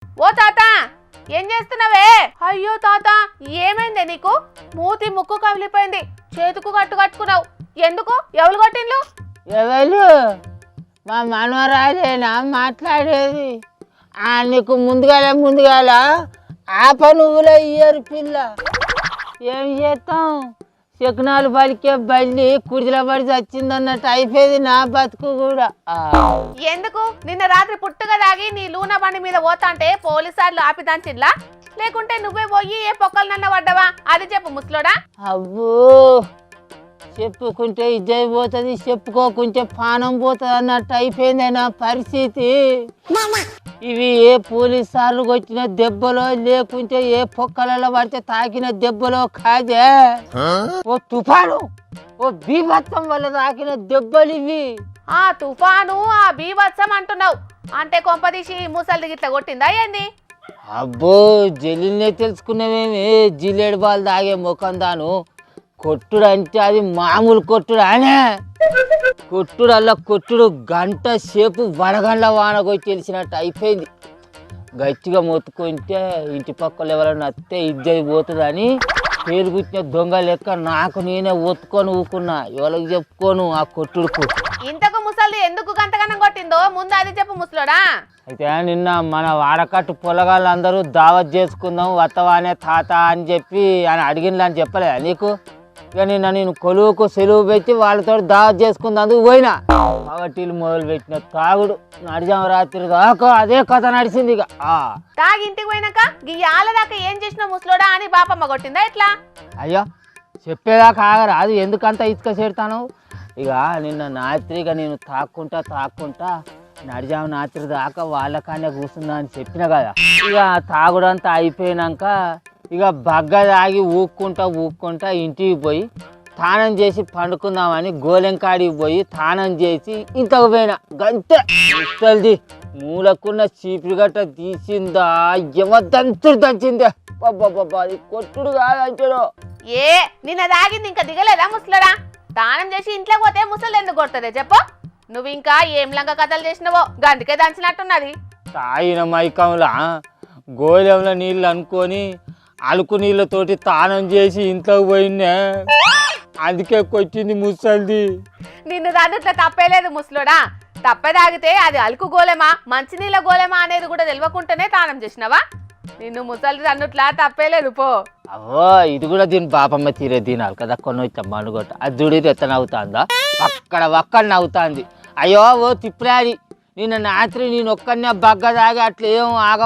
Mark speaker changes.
Speaker 1: ఓ తాత ఏం చేస్తున్నావే? అయ్యో తాత ఏమైందే నీకు? మూతి ముక్కు కవిలిపోయింది, చేతుకు కట్టు కట్టుకున్నావు. ఎందుకు? ఎవరు కొట్టిండ్లు?
Speaker 2: ఎవరు? మా మనవరాలేనా మాట్లాడేది? నీకు ముందుగాల ఆప నువ్వులే ఇయ్యరు పిల్ల. ఏం చేస్తాం? శకునాలు బలికే బల్లి కుడిల పడి చచ్చిందన్నట్టు అయిపోయింది నా బతుకు కూడా.
Speaker 1: ఎందుకు? నిన్న రాత్రి పుట్టుగా దాగి నీ లూనా బండి మీద పోతాంటే పోలీసార్లు ఆపిదాంచిల్లా? లేకుంటే నువ్వే పోయి ఏ పొక్కలనన్న పడ్డావా? అది చెప్పు ముసలోడా.
Speaker 2: అబ్బో, చెప్పుకుంటే ఇజ్జయి పోతుంది, చెప్పుకోకుంటే పానం పోతుంది అన్నట్టు అయిపోయింది నా పరిస్థితి. ఇవి ఏ పోలీస్ సార్లు కొట్టిన దెబ్బలో లేకుంటే ఏ పొక్కలలో పడితే తాకిన దెబ్బలో కాదే. ఓ తుఫాను, ఓ బీభత్సం వల్ల తాకిన దెబ్బలు ఇవి.
Speaker 1: ఆ తుఫాను, ఆ బీభత్సం అంటున్నావు అంటే కొంపదీసి ముసలిది గిట్ల కొట్టిందా ఏంది?
Speaker 2: అబ్బో, జల్లినే తెలుసుకున్నామేమి, జిల్లేడు బాల్ తాగే ముఖం దాను. కొట్టుడు అంటే అది మామూలు కొట్టుడు అనే కొట్టుడు అలా కొట్టుడు గంట సేపు వడగండ్ల వానకొచ్చి తెలిసినట్టు అయిపోయింది. గట్టిగా మొత్తుకుంటే ఇంటి పక్కలు ఎవరైనా వస్తే ఇజ్జది పోతుందని పేరుగుచ్చిన దొంగ లెక్క నాకు నేనే ఒత్తుకొని ఊకున్నా. ఎవరికి చెప్పుకోను ఆ కొట్టుడుకు.
Speaker 1: ఇంతకు ముసలి ఎందుకు గంతగనం కొట్టిందో ముందు అది చెప్పు ముసలోడా.
Speaker 2: అయితే నిన్న మన వాడకట్టు పొలగాళ్ళందరూ దావత్ చేసుకుందాం వత్తవానే తాత అని చెప్పి అని అడిగినలా అని చెప్పలేదా నీకు? ఇక నిన్న నేను కొలువుకు సెలవు పెట్టి వాళ్ళతో దావత్ చేసుకుందాందుకు పోయినా. కాబట్టి మొదలు పెట్టిన తాగుడు నడిజాము రాత్రి దాకా అదే కథ నడిచింది. ఇక
Speaker 1: తాగి ఇంటికి పోయినాక గియ్యాల దాకా ఏం చేసినావు ముసలోడా అని బాపమ్మ కొట్టిందా ఎట్లా?
Speaker 2: అయ్యో, చెప్పేదాకా ఆగరా, అది ఎందుకంత ఇసుక చేరుతాను. ఇక నిన్న రాత్రి నేను తాక్కుంటా నడిజాము రాత్రి దాకా వాళ్ళకానే కూర్చుందా అని చెప్పిన కదా. ఇక తాగుడంతా అయిపోయినాక ఇక బగ్గ తాగి ఊక్కుంటా ఇంటికి పోయి తానం చేసి పండుకుందామని గోలెంకాడికి పోయి తానం చేసి ఇంతకు పోయినా. గంతే, ముసలిది మూలకున్న చీపురు గట్ట తీసిందా ఎవదంతుడు దంచిందే. బాబా, అది కొట్టుడు కాదంటాడు.
Speaker 1: ఏ నిన్న తాగింది ఇంకా దిగలేదా ముసలోడా? తానం చేసి ఇంట్లో పోతే ముసలు ఎందుకు కొడుతుందే చెప్పు? నువ్వు ఇంకా ఏం లంగా కథలు చేసినవో గందుకే దంచినట్టున్నది.
Speaker 2: తాగిన మైకంలా గోలెంలో నీళ్ళు అనుకొని అలుకు నీళ్ళతోటి తానం చేసి ఇంట్లోకి పోయినా, అందుకే కొట్టింది ముసలిది.
Speaker 1: నిన్ను దాంట్లో తప్పేలేదు ముసలోడా. తప్పే తాగితే అది అలుకు గోలెమా మంచినీళ్ళ గోలెమా అనేది కూడా తెలియకుండానే తానం చేసినావా? నిన్ను ముసలిది అన్నట్లా తప్పేలేదు పో.
Speaker 2: అవో, ఇది కూడా దీని బాపమ్మ తీరే తినాలి కదా. కొన్ని వచ్చాం అనుకోట అది దుడి ఎత్త నవ్వుతుందా, ఒక్కడ నవ్వుతుంది. అయ్యో ఓ తిప్పురాడి, నిన్న రాత్రి నేను ఒక్కనే బగ్గ తాగి అట్లా ఏం ఆగ